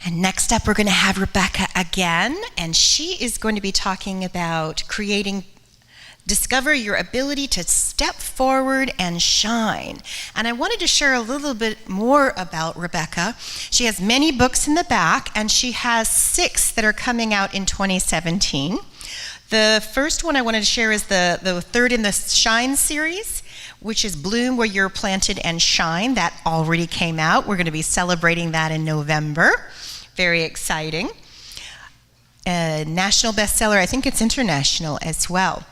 And next up, we're going to have Rebecca again, and she is going to be talking about discover your ability to step forward and shine. And I wanted to share a little bit more about Rebecca. She has many books in the back, and she has 6 that are coming out in 2017. The first one I wanted to share is the third in the Shine series, which is Bloom Where You're Planted and Shine. That already came out. We're going to be celebrating that in November. Very exciting. A national bestseller. I think it's international as well.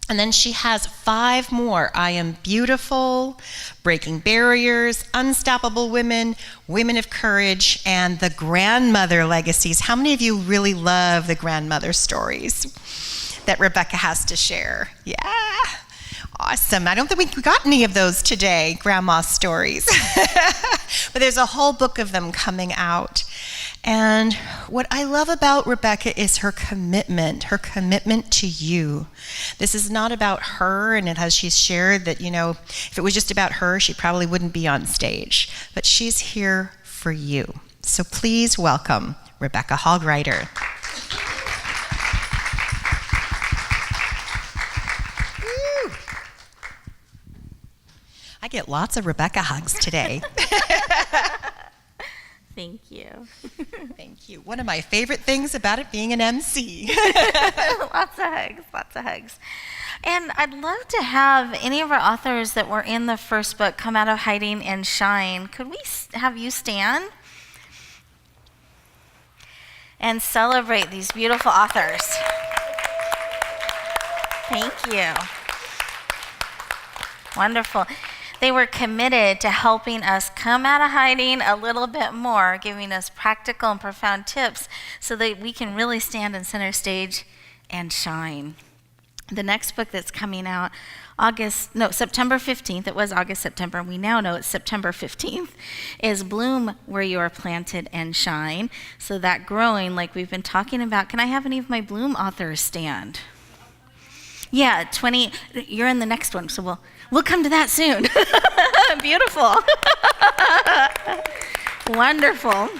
And then she has 5 more. I Am Beautiful, Breaking Barriers, Unstoppable Women, Women of Courage, and the Grandmother Legacies. How many of you really love the grandmother stories that Rebecca has to share? Yeah, awesome. I don't think we got any of those today, grandma stories. But there's a whole book of them coming out. And what I love about Rebecca is her commitment to you. This is not about her, and as she's shared that, if it was just about her, she probably wouldn't be on stage. But she's here for you. So please welcome Rebecca Hall Gruyter. I get lots of Rebecca hugs today. Thank you. Thank you. One of my favorite things about it being an MC. Lots of hugs. And I'd love to have any of our authors that were in the first book, Come Out of Hiding and Shine. Could we have you stand and celebrate these beautiful authors? Thank you. Wonderful. They were committed to helping us come out of hiding a little bit more, giving us practical and profound tips so that we can really stand in center stage and shine. The next book that's coming out September 15th, it was August, September, we now know it's September 15th, is Bloom Where You Are Planted and Shine. So that growing, like we've been talking about. Can I have any of my Bloom authors stand? Yeah, 20, you're in the next one, so we'll come to that soon. Beautiful. Wonderful.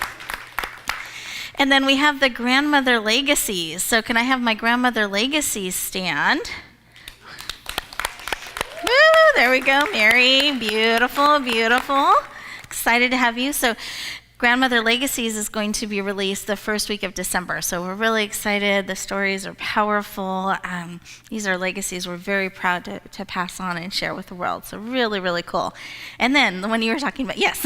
And then we have the Grandmother Legacies. So can I have my Grandmother Legacies stand? Woo, there we go, Mary. Beautiful, beautiful. Excited to have you. So Grandmother Legacies is going to be released the first week of December. So we're really excited. The stories are powerful. These are legacies we're very proud to pass on and share with the world. So really, really cool. And then the one you were talking about, yes,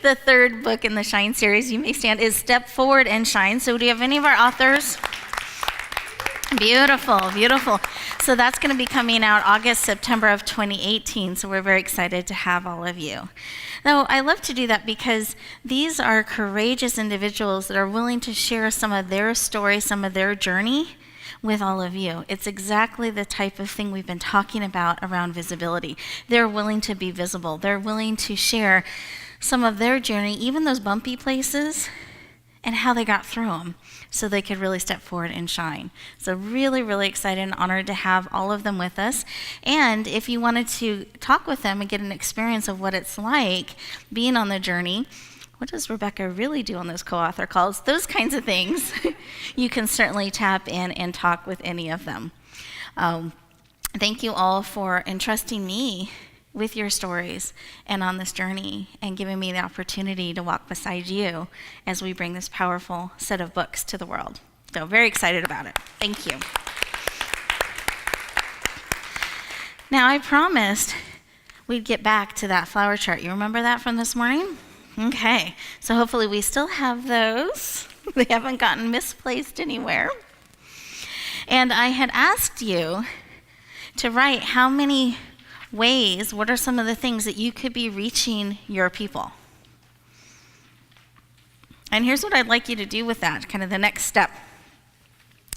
the third book in the Shine series, you may stand, is Step Forward and Shine. So do you have any of our authors? Beautiful, beautiful. So that's going to be coming out August, September of 2018. So we're very excited to have all of you. Now, I love to do that because these are courageous individuals that are willing to share some of their story, some of their journey with all of you. It's exactly the type of thing we've been talking about around visibility. They're willing to be visible. They're willing to share some of their journey, even those bumpy places, and how they got through them so they could really step forward and shine. So really, really excited and honored to have all of them with us. And if you wanted to talk with them and get an experience of what it's like being on the journey, what does Rebecca really do on those co-author calls, those kinds of things, you can certainly tap in and talk with any of them. Thank you all for entrusting me with your stories and on this journey and giving me the opportunity to walk beside you as we bring this powerful set of books to the world. So very excited about it. Thank you. Now, I promised we'd get back to that flower chart. You remember that from this morning? Okay, so hopefully we still have those. They haven't gotten misplaced anywhere. And I had asked you to write how many ways, what are some of the things that you could be reaching your people? And here's what I'd like you to do with that, kind of the next step.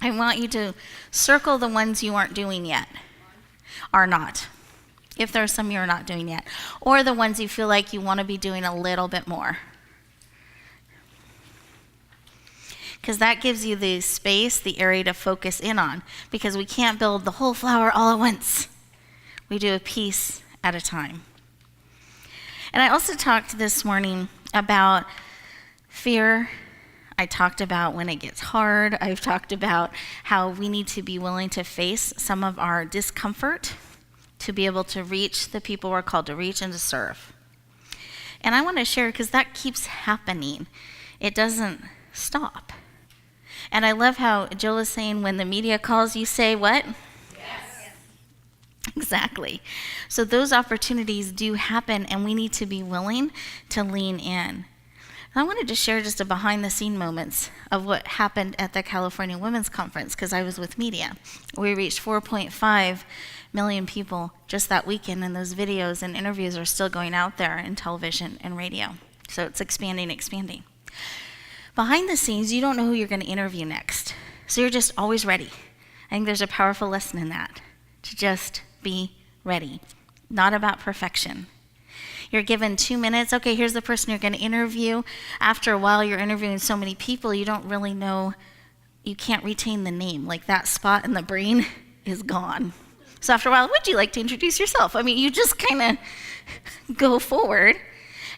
I want you to circle the ones you aren't doing yet, are not, if there are some you're not doing yet, or the ones you feel like you want to be doing a little bit more. Because that gives you the space, the area to focus in on, because we can't build the whole flower all at once. We do a piece at a time. And I also talked this morning about fear I talked about when it gets hard. I've talked about how we need to be willing to face some of our discomfort to be able to reach the people we're called to reach and to serve. And I want to share because that keeps happening. It doesn't stop. And I love how Jill is saying when the media calls, you say what? Yes. Exactly. So those opportunities do happen, and we need to be willing to lean in. I wanted to share just a behind-the-scene moments of what happened at the California Women's Conference, because I was with media. We reached 4.5 million people just that weekend, and those videos and interviews are still going out there in television and radio. So it's expanding. Behind the scenes, you don't know who you're going to interview next. So you're just always ready. I think there's a powerful lesson in that, to just be ready. Not about perfection. You're given 2 minutes. Okay, here's the person you're going to interview. After a while, you're interviewing so many people, you don't really know, you can't retain the name. Like that spot in the brain is gone. So after a while, would you like to introduce yourself? I mean, you just kind of go forward,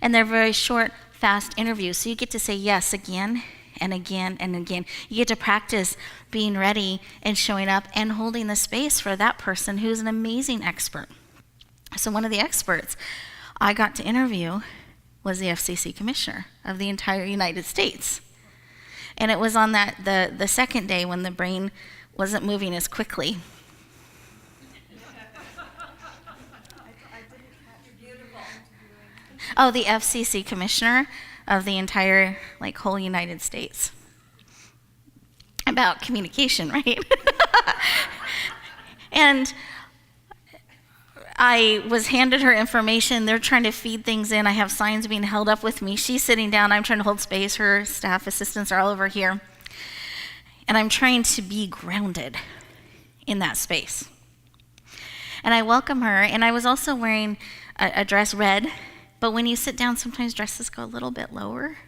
and they're very short, fast interviews. So you get to say yes again and again and again. You get to practice being ready and showing up and holding the space for that person who's an amazing expert. So one of the experts I got to interview was the FCC commissioner of the entire United States. And it was on the second day when the brain wasn't moving as quickly. Oh, the FCC commissioner of the entire, whole United States. About communication, right? And I was handed her information. They're trying to feed things in. I have signs being held up with me. She's sitting down. I'm trying to hold space. Her staff assistants are all over here. And I'm trying to be grounded in that space. And I welcome her. And I was also wearing a dress red. But when you sit down, sometimes dresses go a little bit lower.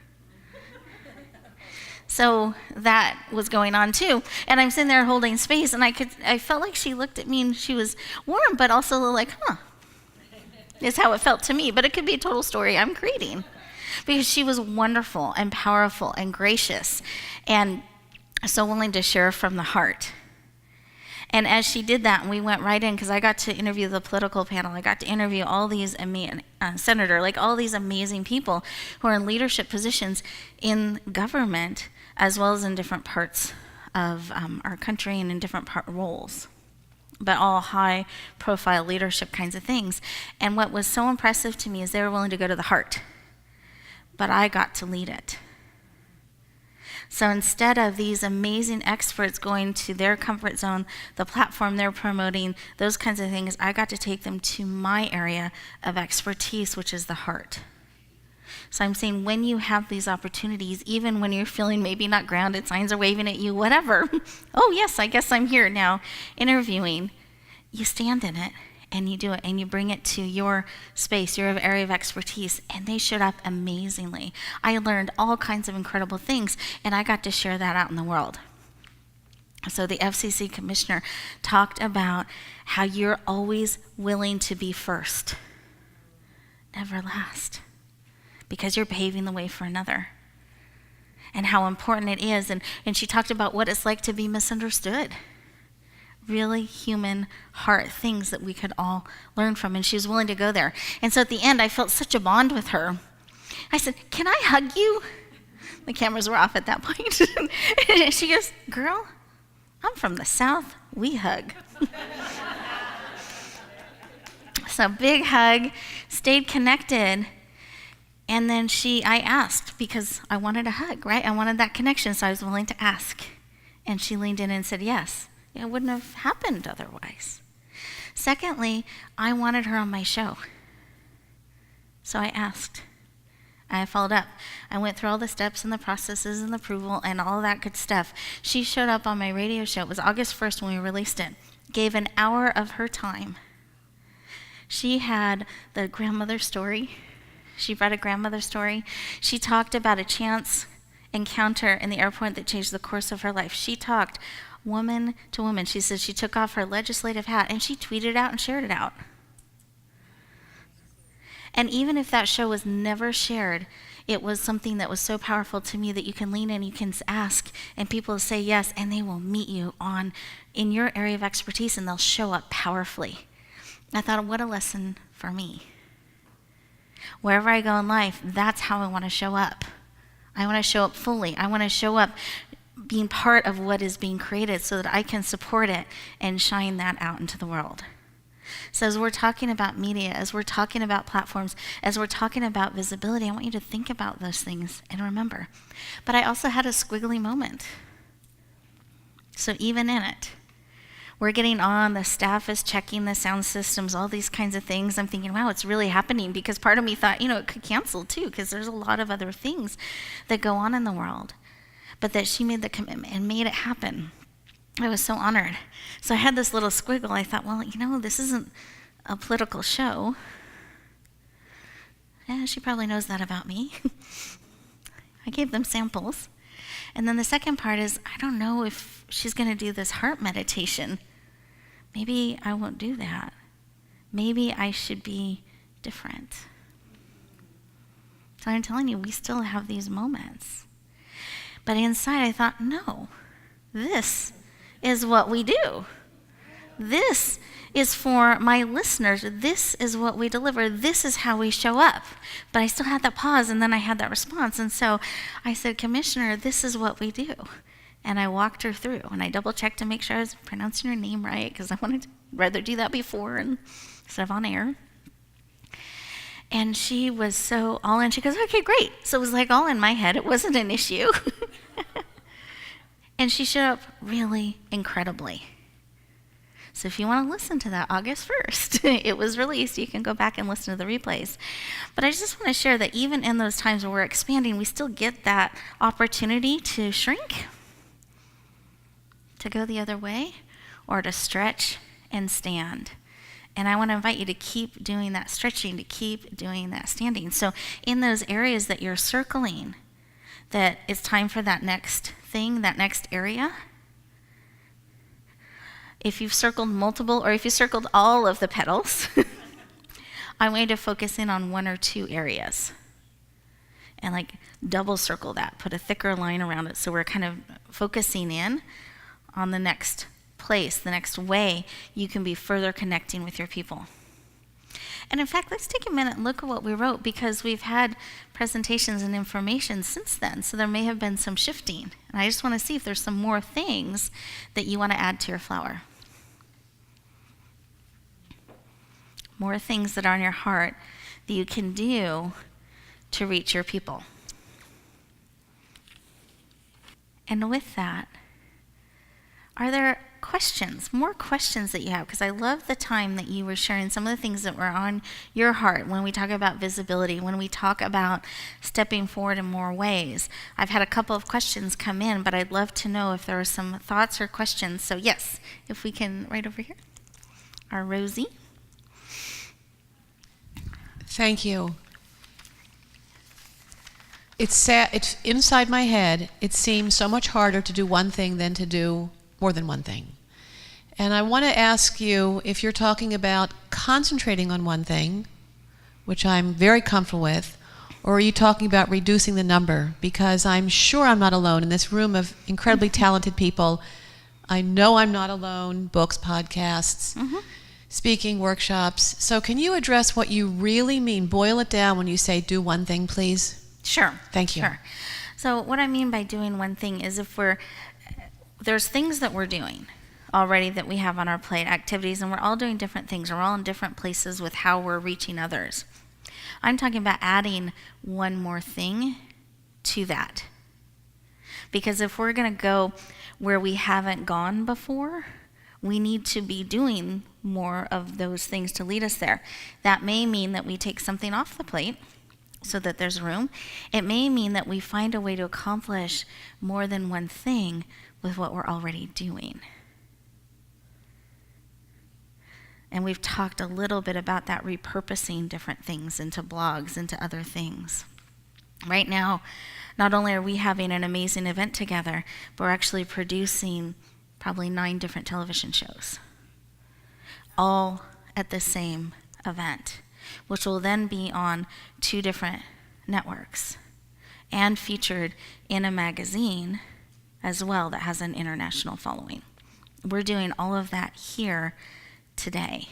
So that was going on too. And I'm sitting there holding space, and I felt like she looked at me and she was warm, but also a little like, is how it felt to me. But it could be a total story I'm creating. Because she was wonderful and powerful and gracious and so willing to share from the heart. And as she did that, and we went right in, because I got to interview the political panel. I got to interview all these all these amazing people who are in leadership positions in government, as well as in different parts of our country and in different roles, but all high-profile leadership kinds of things. And what was so impressive to me is they were willing to go to the heart, but I got to lead it. So instead of these amazing experts going to their comfort zone, the platform they're promoting, those kinds of things, I got to take them to my area of expertise, which is the heart. So I'm saying when you have these opportunities, even when you're feeling maybe not grounded, signs are waving at you, whatever, oh yes, I guess I'm here now interviewing, you stand in it. And you do it, and you bring it to your space, your area of expertise, and they showed up amazingly. I learned all kinds of incredible things, and I got to share that out in the world. So the FCC commissioner talked about how you're always willing to be first, never last, because you're paving the way for another, and how important it is. And she talked about what it's like to be misunderstood. Really human heart things that we could all learn from, and she was willing to go there. And so at the end, I felt such a bond with her. I said, "Can I hug you?" The cameras were off at that point. And she goes, "Girl, I'm from the South. We hug." So big hug, stayed connected. And then I asked, because I wanted a hug, right? I wanted that connection, so I was willing to ask. And she leaned in and said yes. It wouldn't have happened otherwise. Secondly, I wanted her on my show. So I asked. I followed up. I went through all the steps and the processes and the approval and all that good stuff. She showed up on my radio show. It was August 1st when we released it. Gave an hour of her time. She had the grandmother story. She read a grandmother story. She talked about a chance encounter in the airport that changed the course of her life. She talked woman to woman. She said she took off her legislative hat and she tweeted it out and shared it out. And even if that show was never shared, It was something that was so powerful to me that you can lean in, you can ask, and people will say yes, and they will meet you in your area of expertise, and they'll show up powerfully. I thought, what a lesson for me. Wherever I go in life, that's how I want to show up. I want to show up fully. I want to show up being part of what is being created so that I can support it and shine that out into the world. So as we're talking about media, as we're talking about platforms, as we're talking about visibility, I want you to think about those things and remember. But I also had a squiggly moment. So even in it, we're getting on, the staff is checking the sound systems, all these kinds of things. I'm thinking, wow, it's really happening, because part of me thought, it could cancel too, because there's a lot of other things that go on in the world. But that she made the commitment and made it happen. I was so honored. So I had this little squiggle. I thought, well, this isn't a political show. Yeah, she probably knows that about me. I gave them samples. And then the second part is, I don't know if she's going to do this heart meditation. Maybe I won't do that. Maybe I should be different. So I'm telling you, we still have these moments. But inside I thought, no, this is what we do. This is for my listeners. This is what we deliver. This is how we show up. But I still had that pause, and then I had that response. And so I said, Commissioner, this is what we do. And I walked her through, and I double-checked to make sure I was pronouncing her name right, because I wanted to rather do that before instead of on air. And she was so all in. She goes, okay, great. So it was like all in my head. It wasn't an issue. And she showed up really incredibly. So if you want to listen to that, August 1st, it was released. You can go back and listen to the replays. But I just want to share that even in those times where we're expanding, we still get that opportunity to shrink, to go the other way, or to stretch and stand. And I want to invite you to keep doing that stretching, to keep doing that standing. So in those areas that you're circling, that it's time for that next thing, that next area. If you've circled multiple, or if you circled all of the petals, I want you to focus in on one or two areas. And double circle that, put a thicker line around it, so we're kind of focusing in on the next place, the next way you can be further connecting with your people. And in fact, let's take a minute and look at what we wrote, because we've had presentations and information since then, so there may have been some shifting. And I just want to see if there's some more things that you want to add to your flower. More things that are on your heart that you can do to reach your people. And with that, are there questions, more questions that you have? Because I love the time that you were sharing some of the things that were on your heart when we talk about visibility, when we talk about stepping forward in more ways. I've had a couple of questions come in, but I'd love to know if there are some thoughts or questions. So yes, if we can, right over here, our Rosie. Thank you. It's inside my head, it seems so much harder to do one thing than to do more than one thing. And I want to ask you if you're talking about concentrating on one thing, which I'm very comfortable with, or are you talking about reducing the number? Because I'm sure I'm not alone in this room of incredibly talented people. I know I'm not alone, books, podcasts, speaking, workshops. So can you address what you really mean? Boil it down when you say do one thing, please. Sure. Thank you. Sure. So what I mean by doing one thing is there's things that we're doing already that we have on our plate, activities, and we're all doing different things. We're all in different places with how we're reaching others. I'm talking about adding one more thing to that. Because if we're going to go where we haven't gone before, we need to be doing more of those things to lead us there. That may mean that we take something off the plate so that there's room. It may mean that we find a way to accomplish more than one thing with what we're already doing. And we've talked a little bit about that, repurposing different things into blogs, into other things. Right now, not only are we having an amazing event together, but we're actually producing probably 9 different television shows, all at the same event, which will then be on 2 different networks. and featured in a magazine as well that has an international following. We're doing all of that here today.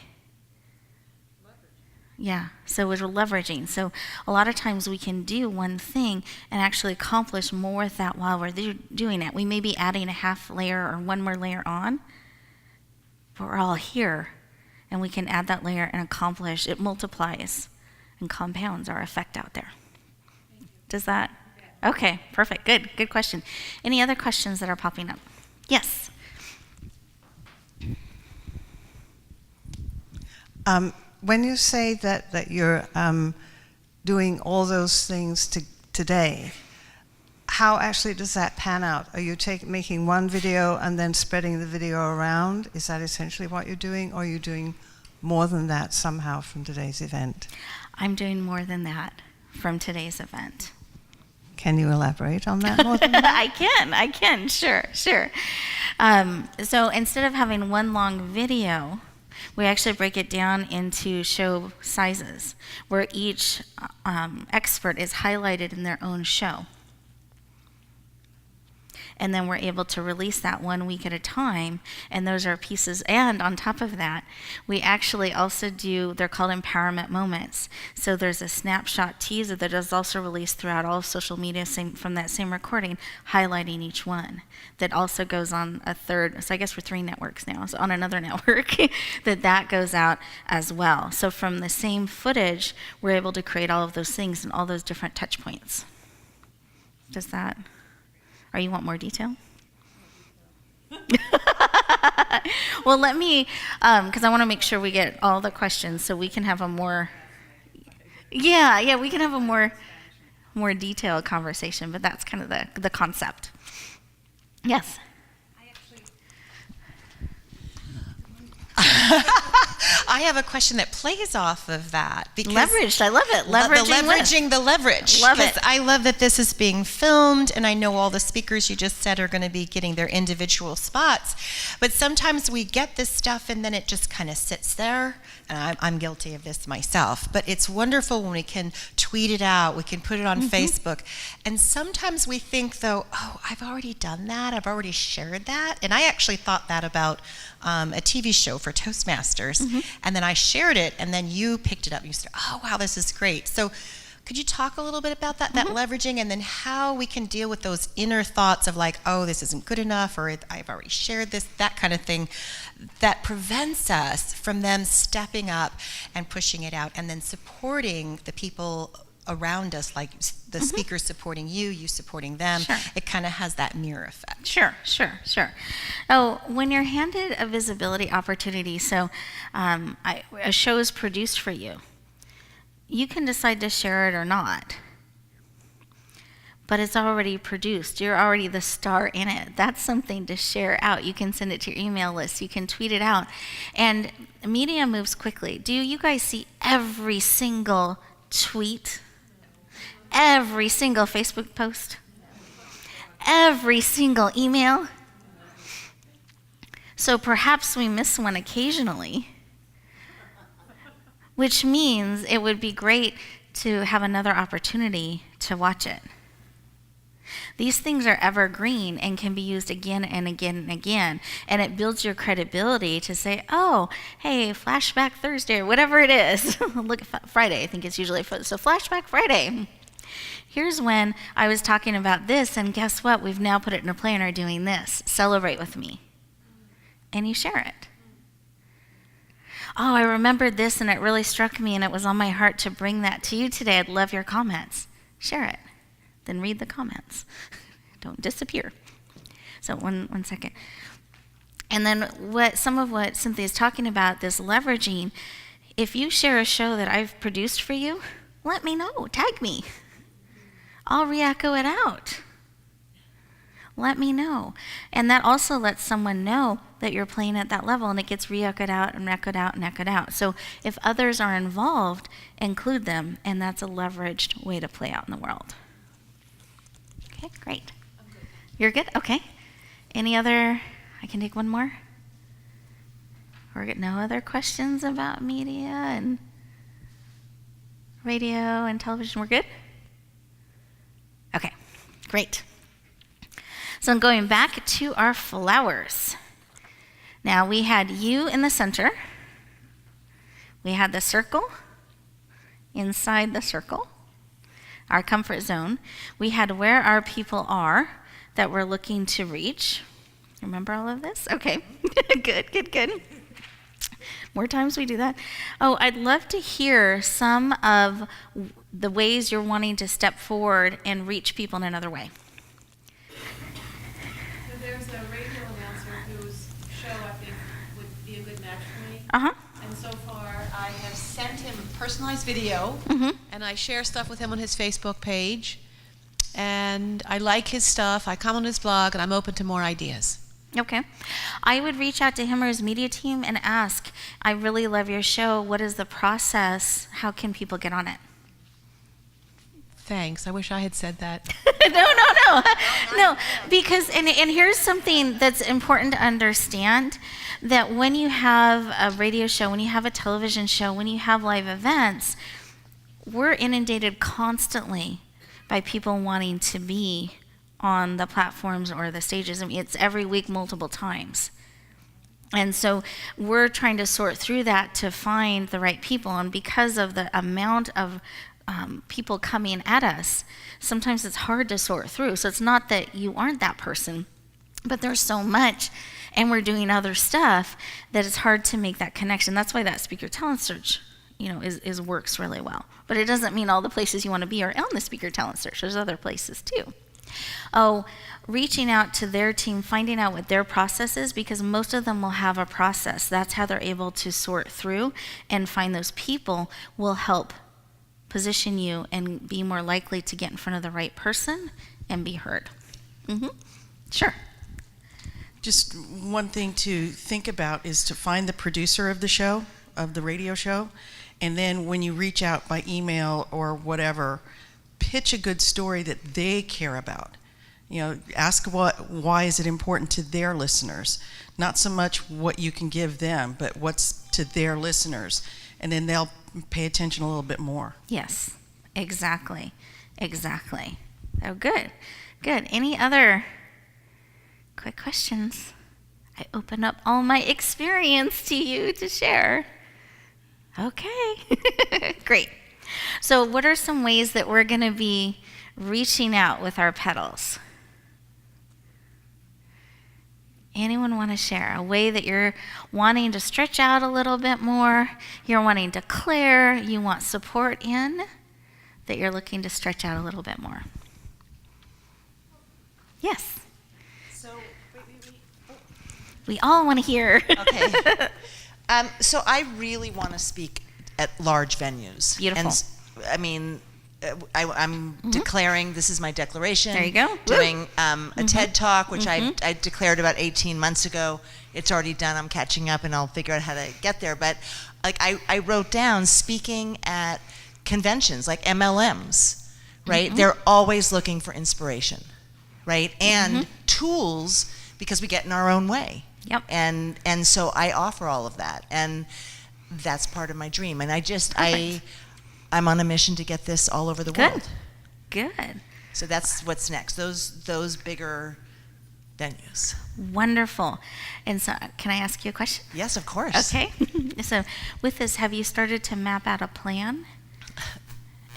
Yeah, so we're leveraging. So a lot of times we can do one thing and actually accomplish more with that while we're doing it. We may be adding a half layer or one more layer on, but we're all here, and we can add that layer and accomplish. It multiplies and compounds our effect out there. Does that? Okay, perfect. Good question. Any other questions that are popping up? Yes. When you say that you're doing all those things today, how actually does that pan out? Are you making one video and then spreading the video around? Is that essentially what you're doing, or are you doing more than that somehow from today's event? I'm doing more than that from today's event. Can you elaborate on that more than that? I can, sure. So instead of having one long video, we actually break it down into show sizes, where each expert is highlighted in their own show. And then we're able to release that 1 week at a time, and those are pieces. And on top of that, we actually also do, they're called empowerment moments. So there's a snapshot teaser that is also released throughout all of social media from that same recording, highlighting each one. That also goes on a third, so I guess we're 3 networks now, so on another network, that goes out as well. So from the same footage, we're able to create all of those things and all those different touch points. Does that? Or you want more detail? Well, let me, because I want to make sure we get all the questions so we can have a more, we can have a more detailed conversation, but that's kind of the concept. Yes? I have a question that plays off of that. Because leveraged, I love it. Leveraging the leverage. Love it. I love that this is being filmed, and I know all the speakers you just said are going to be getting their individual spots. But sometimes we get this stuff and then it just kind of sits there, and I'm guilty of this myself. But it's wonderful when we can tweet it out, we can put it on Facebook. And sometimes we think, though, oh, I've already done that, I've already shared that. And I actually thought that about a TV show for Toastmasters, and then I shared it, and then you picked it up and you said, oh wow, this is great. So could you talk a little bit about that leveraging, and then how we can deal with those inner thoughts of like, oh, this isn't good enough, or I've already shared this, that kind of thing, that prevents us from them stepping up and pushing it out, and then supporting the people around us, like the speakers supporting you, you supporting them. Sure. It kind of has that mirror effect. Sure. Oh, when you're handed a visibility opportunity, so a show is produced for you, you can decide to share it or not. But it's already produced. You're already the star in it. That's something to share out. You can send it to your email list. You can tweet it out. And media moves quickly. Do you guys see every single tweet? Every single Facebook post? Every single email? So perhaps we miss one occasionally, which means it would be great to have another opportunity to watch it. These things are evergreen and can be used again and again and again, and it builds your credibility to say, oh, hey, Flashback Thursday, or whatever it is. Look at Friday, I think it's usually, so Flashback Friday. Here's when I was talking about this, and guess what? We've now put it in a play and are doing this. Celebrate with me. And you share it. Oh, I remembered this, and it really struck me, and it was on my heart to bring that to you today. I'd love your comments. Share it. Then read the comments. Don't disappear. So one second. And then some of what Cynthia's talking about, this leveraging, if you share a show that I've produced for you, let me know. Tag me. I'll re-echo it out. Let me know. And that also lets someone know that you're playing at that level, and it gets re-echoed out and echoed out and echoed out. So if others are involved, include them, and that's a leveraged way to play out in the world. Okay, great. I'm good. You're good? Okay. Any other? I can take one more. Or no other questions about media and radio and television? We're good? Okay, great. So I'm going back to our flowers. Now we had you in the center. We had the circle inside the circle, our comfort zone. We had where our people are that we're looking to reach. Remember all of this? Okay, good. More times we do that. Oh, I'd love to hear some of the ways you're wanting to step forward and reach people in another way. So there's a radio announcer whose show I think would be a good match for me. Uh-huh. And so far, I have sent him a personalized video, and I share stuff with him on his Facebook page. And I like his stuff. I comment on his blog, and I'm open to more ideas. Okay. I would reach out to him or his media team and ask, I really love your show. What is the process? How can people get on it? Thanks. I wish I had said that. No, because, and here's something that's important to understand, that when you have a radio show, when you have a television show, when you have live events, we're inundated constantly by people wanting to be on the platforms or the stages. I mean, it's every week, multiple times. And so we're trying to sort through that to find the right people. And because of the amount of people coming at us, sometimes it's hard to sort through. So it's not that you aren't that person, but there's so much, and we're doing other stuff that it's hard to make that connection. That's why that speaker talent search, is works really well. But it doesn't mean all the places you want to be are on the speaker talent search. There's other places too. Oh, reaching out to their team, finding out what their process is, because most of them will have a process. That's how they're able to sort through and find those people will help position you and be more likely to get in front of the right person and be heard. Sure. Just one thing to think about is to find the producer of the show, of the radio show, and then when you reach out by email or whatever, pitch a good story that they care about. Ask why is it important to their listeners, not so much what you can give them, but what's to their listeners, and then they'll pay attention a little bit more. Yes, exactly. Oh, good. Any other quick questions? I open up all my experience to you to share. Okay, great. So what are some ways that we're going to be reaching out with our petals? Anyone want to share a way that you're wanting to stretch out a little bit more, you're wanting to clear, you want support in, that you're looking to stretch out a little bit more? Yes. So, wait. We all want to hear. Okay. So I really want to speak at large venues. Beautiful. And I'm declaring, this is my declaration. There you go. Doing a TED Talk, which I declared about 18 months ago. It's already done. I'm catching up, and I'll figure out how to get there. But I wrote down speaking at conventions like MLMs, right? They're always looking for inspiration, right? And tools, because we get in our own way. Yep. And so I offer all of that, and that's part of my dream. And I'm on a mission to get this all over the world. Good. So that's what's next. Those bigger venues. Wonderful. And so, can I ask you a question? Yes, of course. Okay. So, with this, have you started to map out a plan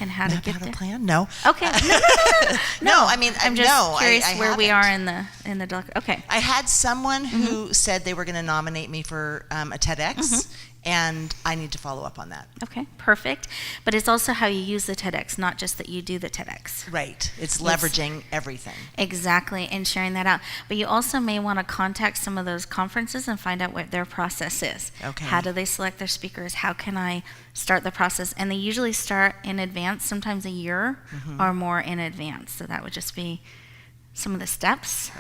and how to get there? Map out a plan? No. Okay. No. No, I mean, I'm just curious I where we haven't. are in the doc. Okay. I had someone who said they were going to nominate me for a TEDx, and I need to follow up on that. Okay, perfect. But it's also how you use the TEDx, not just that you do the TEDx. Right. It's leveraging everything. Exactly, and sharing that out. But you also may want to contact some of those conferences and find out what their process is. Okay. How do they select their speakers? How can I start the process? And they usually start in advance, sometimes a year or more in advance. So that would just be some of the steps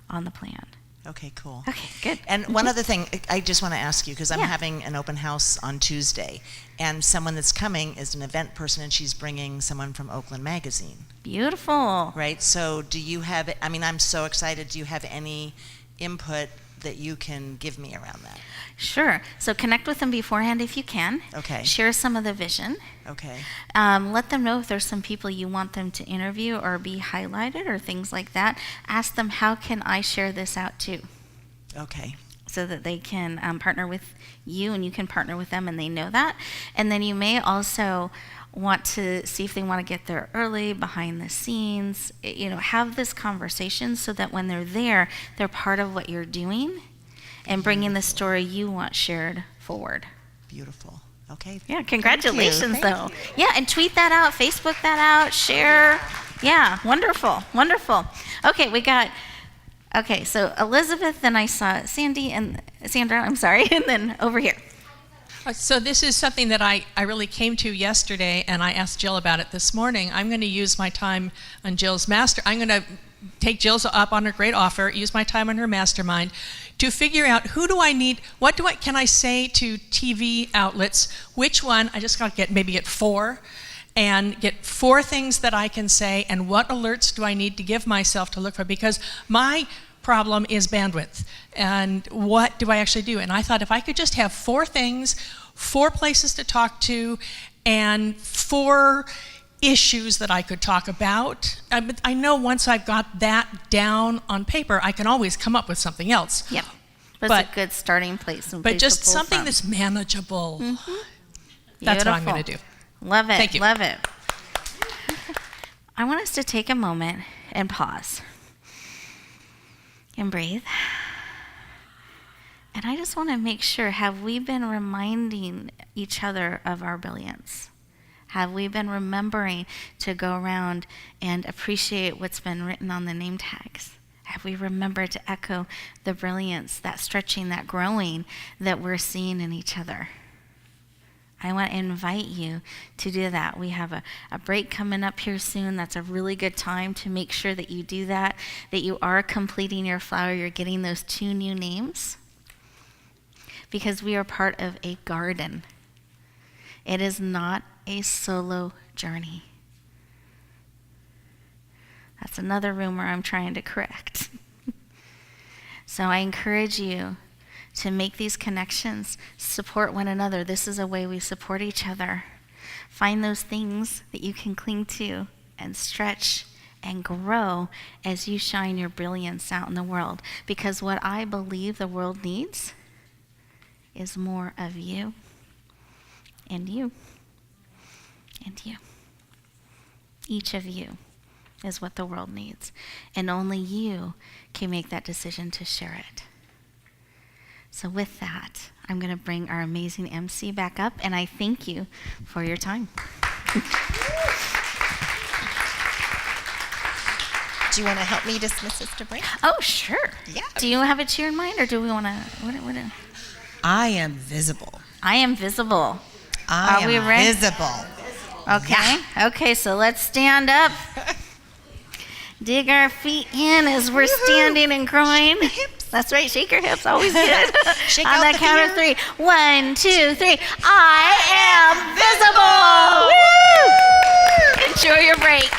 on the plan. Okay, cool. Okay, good. And one other thing, I just want to ask you, because I'm Yeah. having an open house on Tuesday, and someone that's coming is an event person, and she's bringing someone from Oakland Magazine, Beautiful. right? So do you have, I'm so excited, do you have any input that you can give me around that? Sure. So connect with them beforehand if you can. Okay. Share some of the vision. Okay. Let them know if there's some people you want them to interview or be highlighted or things like that. Ask them, how can I share this out too? Okay. So that they can partner with you and you can partner with them and they know that. And then you may also want to see if they want to get there early, behind the scenes, have this conversation so that when they're there, they're part of what you're doing and bringing the story you want shared forward. Beautiful. Okay. Yeah, congratulations Thank though. you. Yeah, and tweet that out, Facebook that out, share. Yeah, wonderful, wonderful. Okay, so Elizabeth, then I saw Sandy and Sandra, I'm sorry, and then over here. So this is something that I really came to yesterday, and I asked Jill about it this morning. I'm going to use my time on Jill's I'm going to take Jill's up on her great offer, use my time on her mastermind to figure out who do I need, can I say to TV outlets, which one, I just got to get 4, and get 4 things that I can say, and what alerts do I need to give myself to look for, because my problem is bandwidth, and what do I actually do? And I thought if I could just have 4 things, 4 places to talk to, and 4 issues that I could talk about. I know once I've got that down on paper, I can always come up with something else. Yep, that's a good starting place. But just something that's manageable. Mm-hmm. That's what I'm going to do. Love it, Thank you. love it. I want us to take a moment and pause. And breathe. And I just want to make sure, have we been reminding each other of our brilliance? Have we been remembering to go around and appreciate what's been written on the name tags? Have we remembered to echo the brilliance, that stretching, that growing that we're seeing in each other? I want to invite you to do that. We have a break coming up here soon. That's a really good time to make sure that you do that you are completing your flower, you're getting those 2 new names, because we are part of a garden. It is not a solo journey. That's another rumor I'm trying to correct. So I encourage you to make these connections, support one another. This is a way we support each other. Find those things that you can cling to and stretch and grow as you shine your brilliance out in the world. Because what I believe the world needs is more of you and you and you. Each of you is what the world needs. And only you can make that decision to share it. So with that, I'm going to bring our amazing MC back up, and I thank you for your time. Do you want to help me dismiss Sister Brink? Oh, sure. Yeah. Do you have a cheer in mind, or do we want to? What? I am visible. I am visible. I Are we am ready? visible. Okay. Okay, so let's stand up. Dig our feet in as we're standing and growing. That's right, shake your hips, always good. Shake On out the the count of fear. 3. 1, 2, 3. I am visible. Woo! Enjoy your break.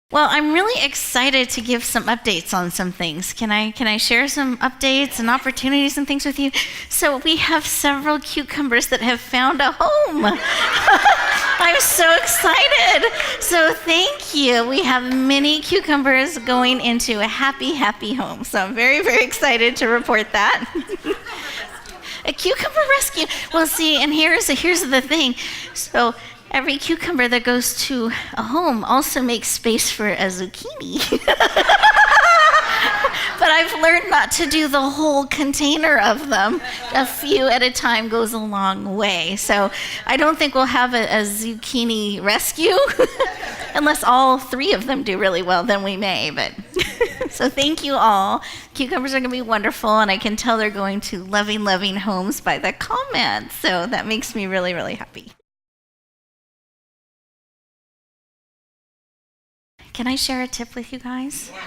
Well, I'm really excited to give some updates on some things. Can I share some updates and opportunities and things with you? So we have several cucumbers that have found a home. I'm so excited. So thank you. We have many cucumbers going into a happy, happy home. So I'm very, very excited to report that. A cucumber rescue. Well, see, and here's the thing. So every cucumber that goes to a home also makes space for a zucchini. But I've learned not to do the whole container of them. A few at a time goes a long way. So I don't think we'll have a zucchini rescue Unless all 3 of them do really well, then we may, but. So thank you all. Cucumbers are going to be wonderful, and I can tell they're going to loving, loving homes by the comments. So that makes me really, really happy. Can I share a tip with you guys? Yes.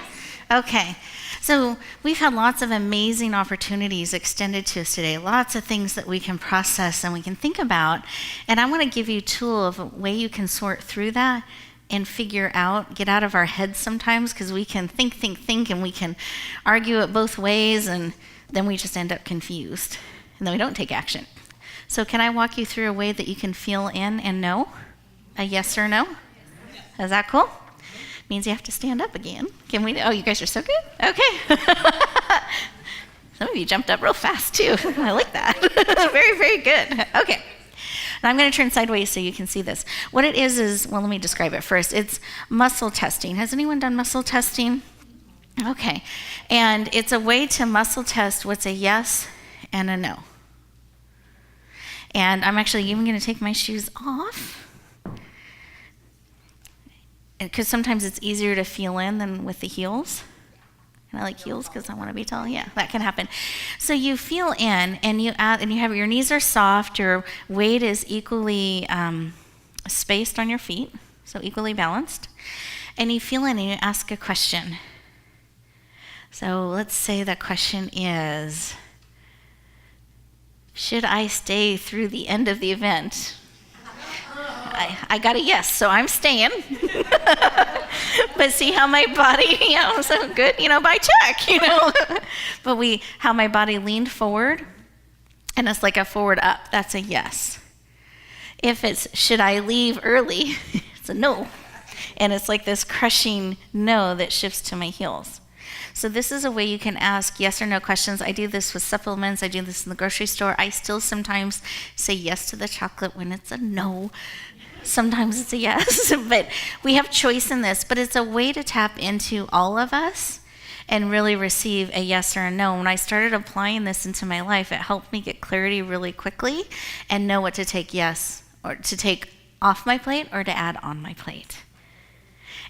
Okay. So we've had lots of amazing opportunities extended to us today, lots of things that we can process and we can think about. And I want to give you a tool of a way you can sort through that and figure out, get out of our heads sometimes, because we can think, and we can argue it both ways, and then we just end up confused, and then we don't take action. So can I walk you through a way that you can feel in and know? A yes or no? Is that cool? Means you have to stand up again. Can we? Oh, you guys are so good. Okay. Some of you jumped up real fast, too. I like that. Very, very good. Okay. Now I'm going to turn sideways so you can see this. What it is, well, let me describe it first. It's muscle testing. Has anyone done muscle testing? Okay. And it's a way to muscle test what's a yes and a no. And I'm actually even going to take my shoes off, because sometimes it's easier to feel in than with the heels. And I like heels because I want to be tall. Yeah, that can happen. So you feel in, and you have your knees are soft, your weight is equally spaced on your feet, so equally balanced. And you feel in, and you ask a question. So let's say the question is, should I stay through the end of the event? I got a yes, so I'm staying. But see how my body, so good, by check, But how my body leaned forward, and it's like a forward up, that's a yes. If it's, should I leave early, it's a no. And it's like this crushing no that shifts to my heels. So this is a way you can ask yes or no questions. I do this with supplements. I do this in the grocery store. I still sometimes say yes to the chocolate when it's a no. Sometimes it's a yes, but we have choice in this. But it's a way to tap into all of us and really receive a yes or a no. When I started applying this into my life, it helped me get clarity really quickly and know what to take yes or to take off my plate or to add on my plate.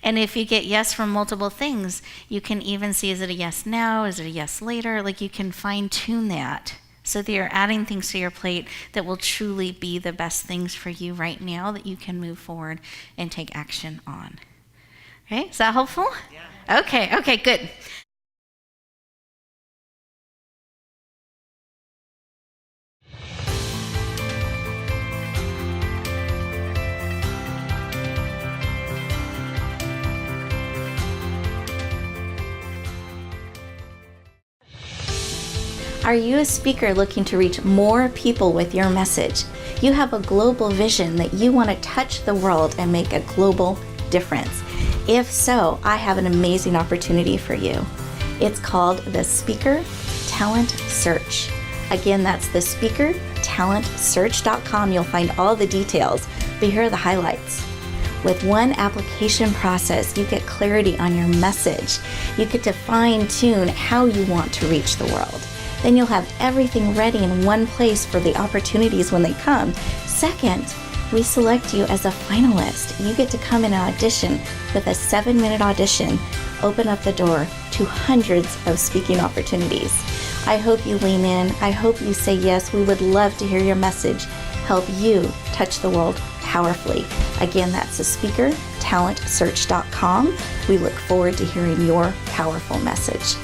And if you get yes from multiple things, you can even see, is it a yes now? Is it a yes later? Like, you can fine tune that so that you're adding things to your plate that will truly be the best things for you right now that you can move forward and take action on. Okay, is that helpful? Yeah. Okay, good. Are you a speaker looking to reach more people with your message? You have a global vision that you want to touch the world and make a global difference. If so, I have an amazing opportunity for you. It's called the Speaker Talent Search. Again, that's the speakertalentsearch.com. You'll find all the details, but here are the highlights. With one application process, you get clarity on your message. You get to fine-tune how you want to reach the world. Then you'll have everything ready in one place for the opportunities when they come. Second, we select you as a finalist. You get to come in and audition with a 7-minute audition, open up the door to hundreds of speaking opportunities. I hope you lean in. I hope you say yes. We would love to hear your message. Help you touch the world powerfully. Again, that's the speakertalentsearch.com. We look forward to hearing your powerful message.